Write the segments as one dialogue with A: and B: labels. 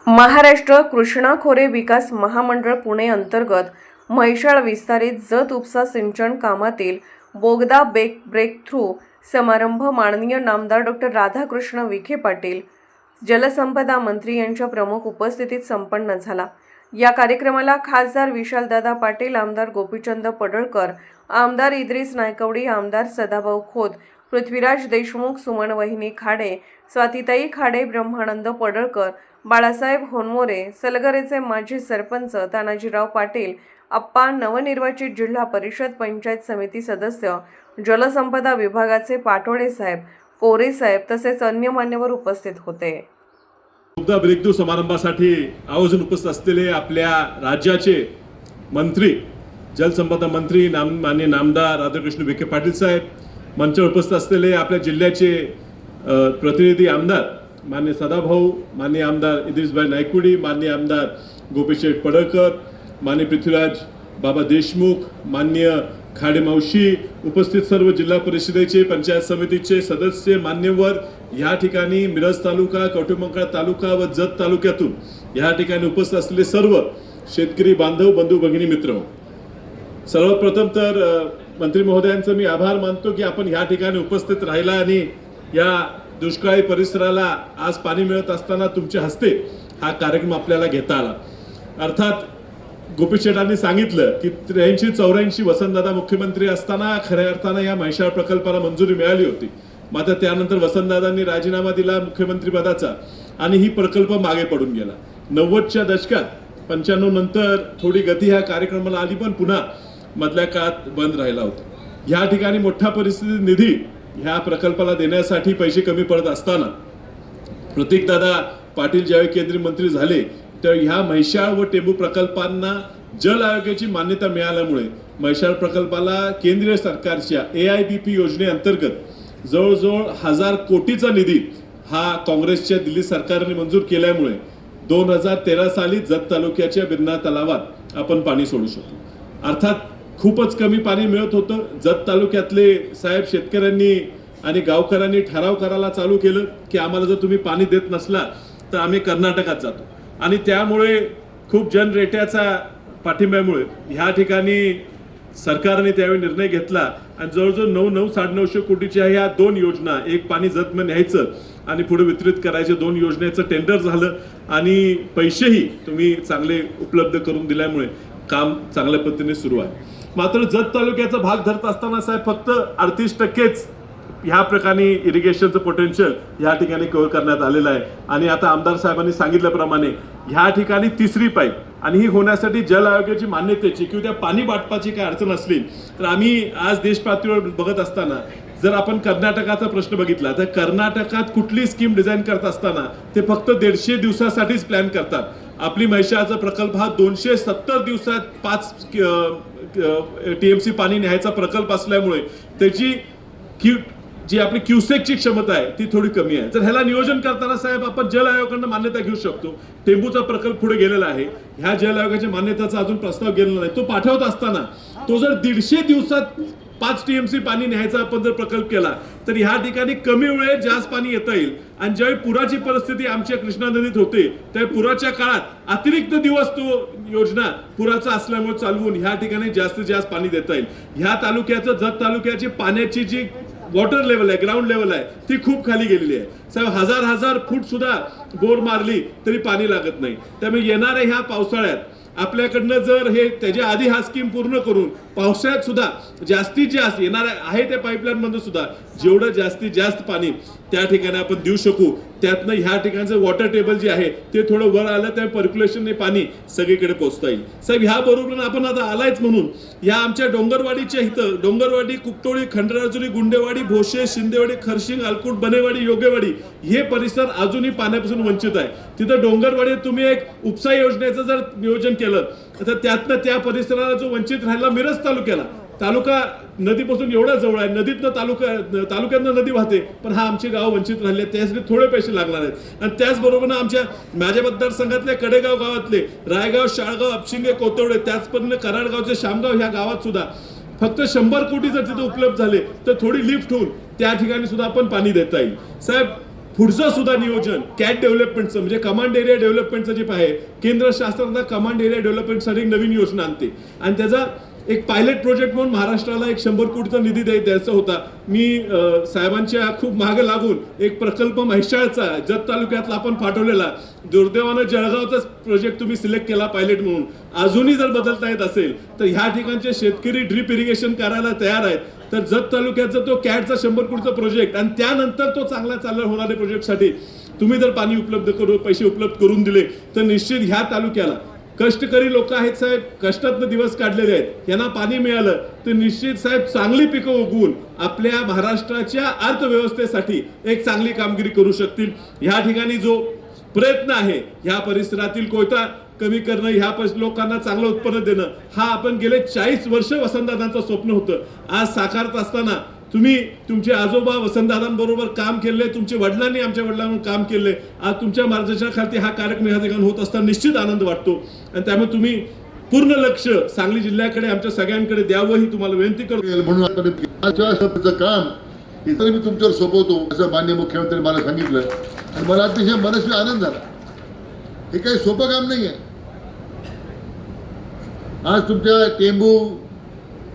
A: महाराष्ट्र कृष्णा खोरे विकास महामंडळ पुणे अंतर्गत म्हैसाळ विस्तारित जत उपसा सिंचन कामातील बोगदा ब्रेक थ्रू समारंभ माननीय नामदार डॉक्टर राधाकृष्ण विखे पाटील जलसंपदा मंत्री यांच्या प्रमुख उपस्थितीत संपन्न झाला। या कार्यक्रमाला खासदार विशालदादा पाटील, आमदार गोपीचंद पडळकर, आमदार इद्रिस नायकवडी, आमदार सदाभाऊ खोत, पृथ्वीराज देशमुख, सुमन वहिनी खाडे, स्वातीताई खाडे, ब्रह्मानंद पडळकर, बाळासाहेब होनमोरे, सलगरेचे माजी सरपंच तानाजीराव पाटील, आप्पा, नवनिर्वाचित जिल्हा परिषद पंचायत समिती सदस्य, जलसंपदा विभागाचे पाटोळे साहेब, कोरे साहेब तसेच अन्य मान्यवर उपस्थित होते।
B: बोगदा ब्रेकथ्रू समारंभासाठी आयोजन उपस्थित असलेले आपल्या राज्याचे मंत्री, जलसंपदा मंत्री माननीय नामदार राधाकृष्ण विखे पाटील साहेब, मंचावर उपस्थित असलेले आपल्या जिल्ह्याचे प्रतिनिधी आमदार माननीय सदाभाऊ, माननीय आमदार इद्रिसभाई नायकवडी, माननीय आमदार गोपीचंद पडळकर, माननीय पृथ्वीराज बाबा देशमुख, माननीय खाडे मावशी, उपस्थित सर्व जिल्हा परिषदेचे पंचायत समितीचे सदस्य, मान्यवर, या ठिकाणी मिरज तालुका, कवठेमंकाळ तालुका व जत तालुक्यातून या ठिकाणी उपस्थित असलेले सर्व शेतकरी बांधव, बंधू भगिनी, मित्र, सर्वप्रथम तर मंत्री महोदयांचा मी आभार मानतो की आपण या ठिकाणी उपस्थित राहिला आणि या दुष्काळी परिसराला आज पाणी मिळत असताना तुमच्या हस्ते हा कार्यक्रम आपल्याला घेता आला। अर्थात गोपीचंदांनी सांगितलं की 83-84 वसंतदादा मुख्यमंत्री असताना खऱ्या अर्थानं या म्हैसाळ प्रकल्पाला मंजुरी मिळाली होती। मात्र त्यानंतर वसंतदादांनी राजीनामा दिला मुख्यमंत्रीपदाचा आणि ही प्रकल्प मागे पडून गेला। 90च्या दशकात 95 नंतर थोडी गती ह्या कार्यक्रमाला आली, पण पुन्हा मधल्या काळात बंद राहिला होता। या ठिकाणी मोठा परिस्थिती निधी ह्या प्रकल्पाला देण्यासाठी पैसे कमी पडत असताना प्रतीकदादा पाटील ज्यावेळी केंद्रीय मंत्री झाले तर ह्या म्हैसाळ व टेंभू प्रकल्पांना जल आयोगाची मान्यता मिळाल्यामुळे म्हैसाळ प्रकल्पाला केंद्रीय सरकारच्या AIBP योजनेअंतर्गत जवळजवळ 1000 कोटीचा निधी हा काँग्रेसच्या दिल्ली सरकारने मंजूर केल्यामुळे 2013 साली जत तालुक्याच्या बिरना तलावात आपण पाणी सोडू शकतो। अर्थात खूपच कमी पाणी मिळत होतं। जत तालुक्यातले साहेब शेतकऱ्यांनी आणि गावकऱ्यांनी ठराव करायला चालू केलं की आम्हाला जर तुम्ही पाणी देत नसला तर आम्ही कर्नाटकात जातो आणि त्यामुळे खूप जनरेट्याचा पाठिंब्यामुळे ह्या ठिकाणी सरकारने त्यावेळी निर्णय घेतला आणि जवळजवळ 900-950 कोटीच्या ह्या 2 योजना, एक पाणी जतमध्ये न्यायचं आणि पुढे वितरित करायचे 2 योजनेचं टेंडर झालं आणि पैसेही तुम्ही चांगले उपलब्ध करून दिल्यामुळे काम चांगल्या पद्धतीने सुरू आहे। मात्र जत तालुक्याचा भाग धरत असताना साहेब फक्त 38%च ह्या प्रकारे इरिगेशनचं पोटेन्शियल ह्या ठिकाणी कव्हर करण्यात आलेलं आहे आणि आता आमदार साहेबांनी सांगितल्याप्रमाणे ह्या ठिकाणी 3री पाईप आणि ही होण्यासाठी जल आयोगाची मान्यतेची किंवा त्या पाणी वाटपाची काय अडचण असली तर आम्ही आज देश पातळीवर बघत असताना जर आपण कर्नाटकाचा प्रश्न बघितला तर कर्नाटकात कुठली स्कीम डिझाईन करत असताना ते फक्त 150 दिवसासाठीच प्लॅन करतात। आपली म्हैसाळचा प्रकल्प हा 270 दिवसात 5 TMC पाणी न्यायचा प्रकल्प असल्यामुळे त्याची जी आपली क्युसेकची क्षमता आहे ती थोडी कमी आहे। जर ह्याला नियोजन करताना साहेब आपण जल आयोगाकडून मान्यता घेऊ शकतो। टेंभूचा प्रकल्प पुढे गेलेला आहे, ह्या जल आयोगाच्या मान्यतेचा अजून प्रस्ताव गेलेला नाही। तो पाठवत असताना तो जर 150 दिवसात 5 TMC पाणी न्यायचा आपण जर प्रकल्प केला तर ह्या ठिकाणी कमी वेळेत जास्त पाणी येता येईल आणि ज्यावेळी पुराची परिस्थिती आमच्या कृष्णा नदीत होते त्या पुराच्या काळात अतिरिक्त दिवस तो योजना पुराचा असल्यामुळे चालवून ह्या ठिकाणी जास्तीत जास्त पाणी देता येईल। ह्या तालुक्याचं जत तालुक्याची पाण्याची जी वॉटर लेवल आहे, ग्राउंड लेवल आहे, ती खूप खाली गेलेली आहे साहेब। 1000 फूट सुद्धा बोर मारली तरी पाणी लागत नाही। त्यामुळे येणाऱ्या ह्या पावसाळ्यात आपल्याकडनं जर हे त्याच्या आधी हा स्कीम पूर्ण करून पावसाळ्यात सुद्धा जास्तीत जास्त येणार आहे त्या पाईपलाईन मधून सुद्धा जेवढं जास्तीत जास्त पाणी त्या ठिकाणी आपण देऊ शकू त्यातनं ह्या ठिकाणचं वॉटर टेबल जे आहे ते थोडं वर आलं त्या पर्क्युलेशनने पाणी सगळीकडे पोहोचता येईल साहेब। ह्या बरोबर आपण आता आलायच म्हणून या आमच्या डोंगरवाडीच्या इथं डोंगरवाडी, कुकटोळी, खंडराजुरी, गुंडेवाडी, भोसे, शिंदेवाडी, खरशिंग, अलकुट, बनेवाडी, योगेवाडी हे परिसर अजूनही पाण्यापासून वंचित आहे। तिथं डोंगरवाडीत तुम्ही एक उपसा योजनेचं जर नियोजन केलं तर त्यातनं त्या परिसराला जो वंचित राहिला मिरज तालुका नदीपासून एवढा जवळ आहे, नदीतनं तालुक्यातनं नदी वाहते, पण हा आमचे गाव वंचित राहिले त्यासाठी थोडे पैसे लागणार आहेत। आणि त्याचबरोबर माझ्या मतदारसंघातल्या कडेगाव गावातले रायगाव, शाळगाव, अपशिंगे, कोतवडे, त्याचप्रमाणे कराडगावचे शामगाव ह्या गावात सुद्धा फक्त 100 कोटी जर तिथे उपलब्ध झाले तर थोडी लिफ्ट होऊन त्या ठिकाणी सुद्धा आपण पाणी देता येईल साहेब। पुढचं सुद्धा नियोजन कॅट डेव्हलपमेंटचं म्हणजे कमांड एरिया डेव्हलपमेंटचं जे आहे, केंद्र शासनाचा कमांड एरिया डेव्हलपमेंटसाठी एक नवीन योजना आणते आणि त्याचा एक पायलट प्रोजेक्ट म्हणून महाराष्ट्राला एक 100 कोटीचा निधी द्यायचा होता. मी साहेबांच्या खूप मागे लागून एक प्रकल्प म्हैसाळचा जत तालुक्यातला आपण पाठवलेला, दुर्दैवानं जळगावचाच प्रोजेक्ट तुम्ही सिलेक्ट केला पायलट म्हणून. अजूनही जर बदलता येत असेल तर ह्या ठिकाणचे शेतकरी ड्रीप इरिगेशन करायला तयार आहेत. तर जत तालुक्याचा तो कॅटचा 100 कोटीचा प्रोजेक्ट आणि त्यानंतर तो चांगला चालू होणाऱ्या प्रोजेक्टसाठी तुम्ही जर पाणी पैसे उपलब्ध करून दिले तर निश्चित ह्या तालुक्याला कष्टकरी लोक आहेत साहेब, कष्टातनं दिवस काढलेले आहेत, यांना पाणी मिळालं तर निश्चित साहेब चांगली पिकं उगवून आपल्या महाराष्ट्राच्या अर्थव्यवस्थेसाठी एक चांगली कामगिरी करू शकतील. ह्या ठिकाणी जो प्रयत्न आहे ह्या परिसरातील कोयता कमी करणं, ह्या लोकांना चांगलं उत्पन्न देणं, हा आपण गेले 40 वर्ष वसंतदादांचं स्वप्न होतं. आज साकारत असताना तुम्ही तुमचे आजोबा वसंतदादांबरोबर काम केले, तुमच्या वडिलांनी आमच्या वडिलांबरोबर काम केले, आज तुमच्या मार्गदर्शनाखाली हा कार्यक्रम ह्या ठिकाणी होत असताना निश्चित आनंद वाटतो. आणि त्यामुळे तुम्ही पूर्ण लक्ष सांगली जिल्ह्याकडे आमच्या सगळ्यांकडे द्यावं ही तुम्हाला विनंती करतो.
C: म्हणून काम इतर मी तुमच्यावर सोपवतो असं माननीय मुख्यमंत्री मला सांगितलं आणि मला अतिशय मनस्वी आनंद झाला. हे काही सोपं काम नाही आहे. आज तुमच्या टेंबू,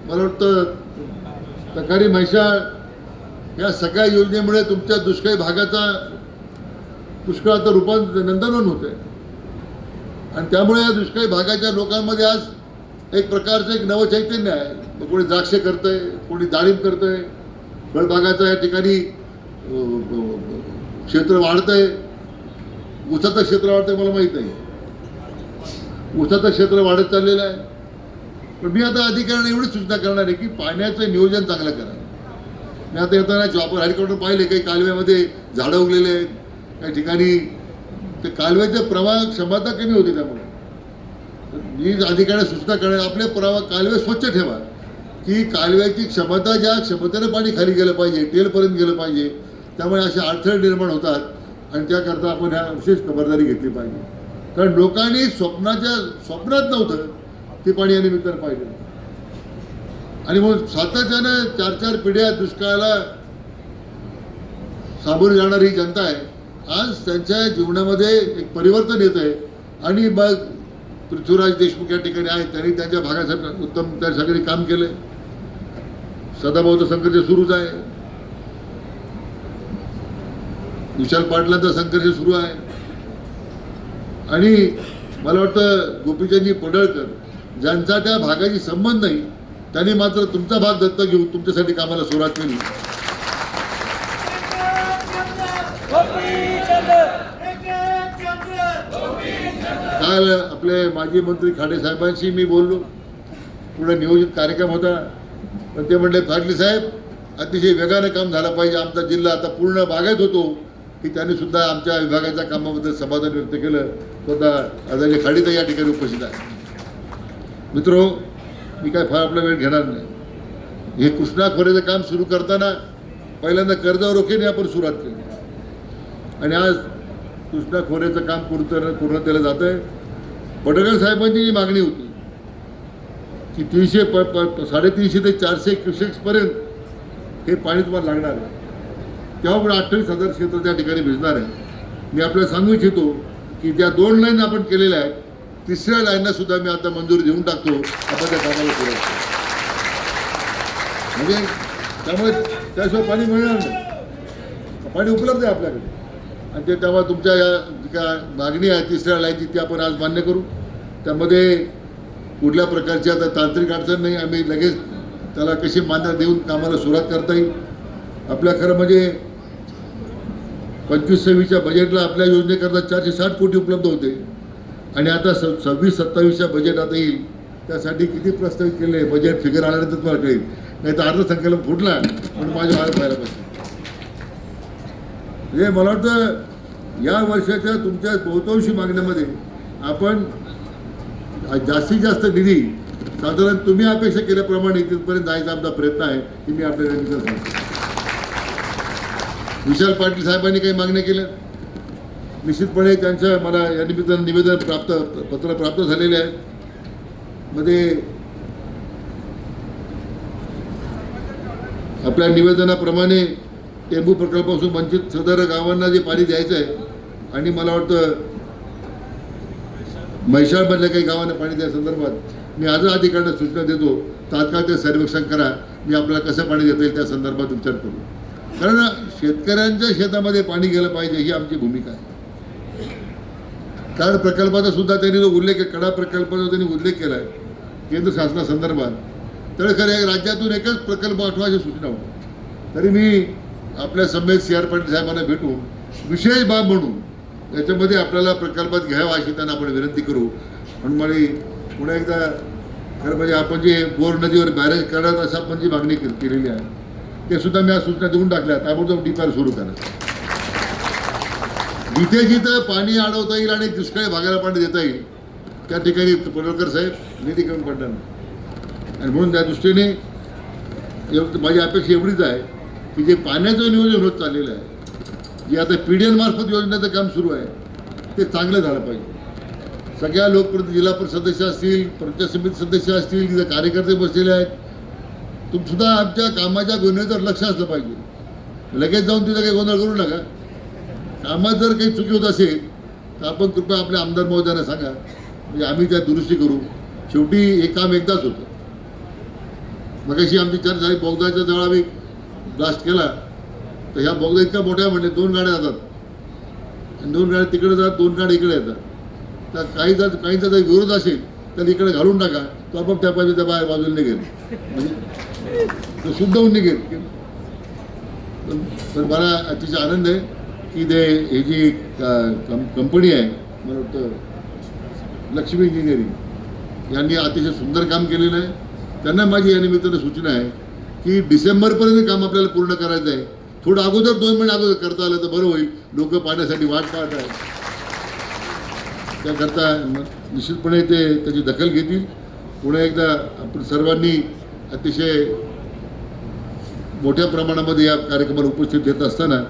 C: मला वाटतं तकारी, म्हैसाळ या सगळ्या योजनेमुळे तुमच्या दुष्काळी भागाचा पुष्कळाचं रूपांतर नंदनवन होत आहे आणि त्यामुळे या दुष्काळी भागाच्या लोकांमध्ये आज एक प्रकारचं एक नवं चैतन्य आहे. कोणी द्राक्ष करतंय, कोणी डाळिंब करतंय, फळबागाचं या ठिकाणी क्षेत्र वाढतंय. ऊसाचं क्षेत्र वाढतंय मला माहीत नाही, ऊसाचं क्षेत्र वाढत चाललेलं आहे. पण मी आता अधिकाऱ्यांना एवढी सूचना करणार आहे की पाण्याचं नियोजन चांगलं करा. मी आता येताना चॉपर हेलिकॉप्टर पाहिले, काही कालव्यामध्ये झाडं उगलेले आहेत, काही ठिकाणी ते कालव्याचे प्रवाह क्षमता कमी होती. त्यामुळे मी अधिकाऱ्यांना सूचना करणार, आपले कालवे स्वच्छ ठेवा की कालव्याची क्षमता ज्या क्षमतेनं पाणी खाली गेलं पाहिजे, टेलपर्यंत गेलं पाहिजे. त्यामुळे असे अडथळे निर्माण होतात आणि त्याकरता आपण ह्या विशेष खबरदारी घेतली पाहिजे. कारण लोकांनी स्वप्नात नव्हतं ते पाणी या निमित्तानं पाहिजे. आणि मग सातत्यानं 4-4 पिढ्या दुष्काळाला सामोरी जाणारी जनता आहे. आज त्यांच्या जीवनामध्ये एक परिवर्तन येत आहे आणि मग पृथ्वीराज देशमुख या ठिकाणी आहेत, त्यांनी त्यांच्या भागासाठी उत्तम त्यासाठी काम केलं. सदाभाऊचं संघर्ष सुरूच आहे, विशाल पाटलांचा संघर्ष सुरू आहे आणि मला वाटतं गोपीचंदजी पडळकर ज्यांचा त्या भागाशी संबंध नाही त्यांनी मात्र तुमचा भाग दत्तक घेऊन तुमच्यासाठी कामाला सुरुवात केली. काल आपले माजी मंत्री खाडे साहेबांशी मी बोललो, पुढे नियोजित कार्यक्रम होता, पण ते म्हणले फाटले साहेब अतिशय वेगानं काम झालं पाहिजे. आमचा जिल्हा आता पूर्ण बागायत होतो की त्यांनी सुद्धा आमच्या विभागाच्या कामाबद्दल समाधान व्यक्त केलं. स्वतः आदरणीय खाडीताई या ठिकाणी उपस्थित आहे. मित्रो, मी काय फार आपला वेळ घेणार नाही. हे कृष्णा खोऱ्याचं काम सुरू करताना पहिल्यांदा कर्जावर रोखेने आपण सुरुवात केली आणि आज कृष्णा खोऱ्याचं काम पूर्णतेला जात आहे. पडळकर साहेबांची जी मागणी होती की 350 ते 400 क्युसेक्सपर्यंत हे पाणी तुम्हाला लागणार आहे, तेव्हा पण 28,000 क्षेत्र त्या ठिकाणी भिजणार आहे. मी आपल्याला सांगू इच्छितो की ज्या 2 लाईन आपण केलेल्या आहेत, 3ऱ्या लाईनला सुद्धा मी आता मंजुरी देऊन टाकतो. आपण त्या कामाला सुरुवात करू. म्हणजे त्यामुळे त्याशिवाय पाणी मिळणार नाही. पाणी उपलब्ध आहे आपल्याकडे आणि ते तेव्हा तुमच्या या ज्या मागणी आहे 3ऱ्या लाईनची ती आपण आज मान्य करू. त्यामध्ये कुठल्या प्रकारची आता तांत्रिक अडचण नाही. आम्ही लगेच त्याला कशी मान्यता देऊन कामाला सुरुवात करता येईल. आपल्या खरं म्हणजे 25-26च्या बजेटला आपल्या योजनेकरता 460 कोटी उपलब्ध होते आणि आता 26-27च्या बजेट आता येईल. त्यासाठी किती प्रस्तावित केले बजेट फिगर आल्यानंतर तुम्हाला कळेल. नाही तर अर्थसंकल्प फुटला पण माझ्या बाहेर व्हायला पाहिजे. म्हणजे मला वाटतं या वर्षाच्या तुमच्या बहुतांशी मागण्यामध्ये आपण जास्तीत जास्त निधी साधारण तुम्ही अपेक्षा केल्याप्रमाणे तिथपर्यंत जायचा आमचा प्रयत्न आहे की मी आपल्याला सांगतो. विशाल पाटील साहेबांनी काही मागण्या केल्या, निश्चितपणे त्यांचं मला या निमित्तानं निवेदन पत्र प्राप्त झालेले आहे. मध्ये आपल्या निवेदनाप्रमाणे टेंबू प्रकल्पापासून वंचित सदर गावांना जे पाणी द्यायचं आहे आणि मला वाटतं म्हैसाळमधल्या काही गावांना पाणी द्या संदर्भात मी आजच अधिकाऱ्यांना सूचना देतो, तात्काळ ते सर्वेक्षण करा, मी आपल्याला कसं पाणी देता येईल त्या संदर्भात विचार करू. कारण शेतकऱ्यांच्या शेतामध्ये पाणी गेलं पाहिजे ही आमची भूमिका आहे. कारण प्रकल्पाचा सुद्धा त्यांनी जो उल्लेख कडा प्रकल्पाचा त्यांनी उल्लेख केला आहे केंद्र शासनासंदर्भात, तर खरं राज्यातून एकच प्रकल्प आठवायची सूचना होती. तरी मी आपल्या समेत सी आर पाटील साहेबांना भेटून विशेष बाब म्हणून याच्यामध्ये आपल्याला प्रकल्पात घ्यावा अशी त्यांना आपण विनंती करू. म्हणून मला पुन्हा एकदा खरं म्हणजे आपण जे बोर नदीवर बॅरेज करत असं आपण जी मागणी केलेली आहे ते सुद्धा मी आज सूचना देऊन टाकल्या. ताबडतोब डीपीआर सुरू करा. जिथे जिथं पाणी अडवता येईल आणि दुष्काळी भागाला पाणी देता येईल त्या ठिकाणी पडळकर साहेब निधी कमी पडणार नाही. आणि म्हणून त्या दृष्टीने माझी अपेक्षा एवढीच आहे की जे पाण्याचं नियोजन होत चाललेलं आहे, जे आता PDN मार्फत योजनेचं काम सुरू आहे ते चांगलं झालं पाहिजे. सगळ्या लोकप्रतिनिधी, जिल्हा परिषद सदस्य असतील, पंचायत समिती सदस्य असतील, तिथे कार्यकर्ते बसलेले आहेत, सुद्धा आमच्या कामाच्या गुन्ह्यावर लक्ष असलं पाहिजे. लगेच जाऊन तिथं काही गोंधळ करू नका. कामात जर काही चुकी होत असेल तर आपण कृपया आपल्या आमदार महोदयांना सांगा, म्हणजे आम्ही त्या दुरुस्ती करू. शेवटी हे काम एकदाच होतं. मग अशी आमची चर्चा झाली, बोगदाच्या जवळ आम्ही ब्लास्ट केला तर ह्या बोगदा इतका मोठ्या म्हणजे 2 गाड्या जातात आणि 2 गाड्या तिकडे जातात, 2 गाड्या इकडे येतात. तर काहींचा जर विरोध असेल तर इकडे घालून टाका, तो आपण त्या पाहिजे त्या बाजूला निघेल, म्हणजे तो शुद्ध होऊन निघेल. तर मला अतिशय आनंद आहे की ही जी कंपनी आहे, मला वाटतं लक्ष्मी इंजिनिअरिंग, यांनी अतिशय सुंदर काम केलेलं आहे. त्यांना माझी या निमित्तानं सूचना आहे की डिसेंबरपर्यंत काम आपल्याला पूर्ण करायचं आहे. थोडं अगोदर 2 महिने अगोदर करता आलं तर बरं होईल. लोक पाण्यासाठी वाट पाहत आहेत. त्याकरता निश्चितपणे ते त्याची दखल घेतील. पुन्हा एकदा आपण सर्वांनी अतिशय मोठ्या प्रमाणामध्ये या कार्यक्रमाला उपस्थित देत असताना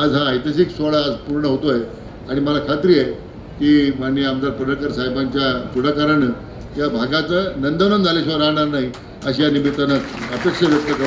C: आज हा ऐतिहासिक सोहळा आज पूर्ण होतो आहे आणि मला खात्री आहे की माननीय आमदार पडळकर साहेबांच्या पुढाकारानं या भागाचं नंदनवन झाल्याशिवाय राहणार नाही अशी या निमित्तानं अपेक्षा व्यक्त करतो.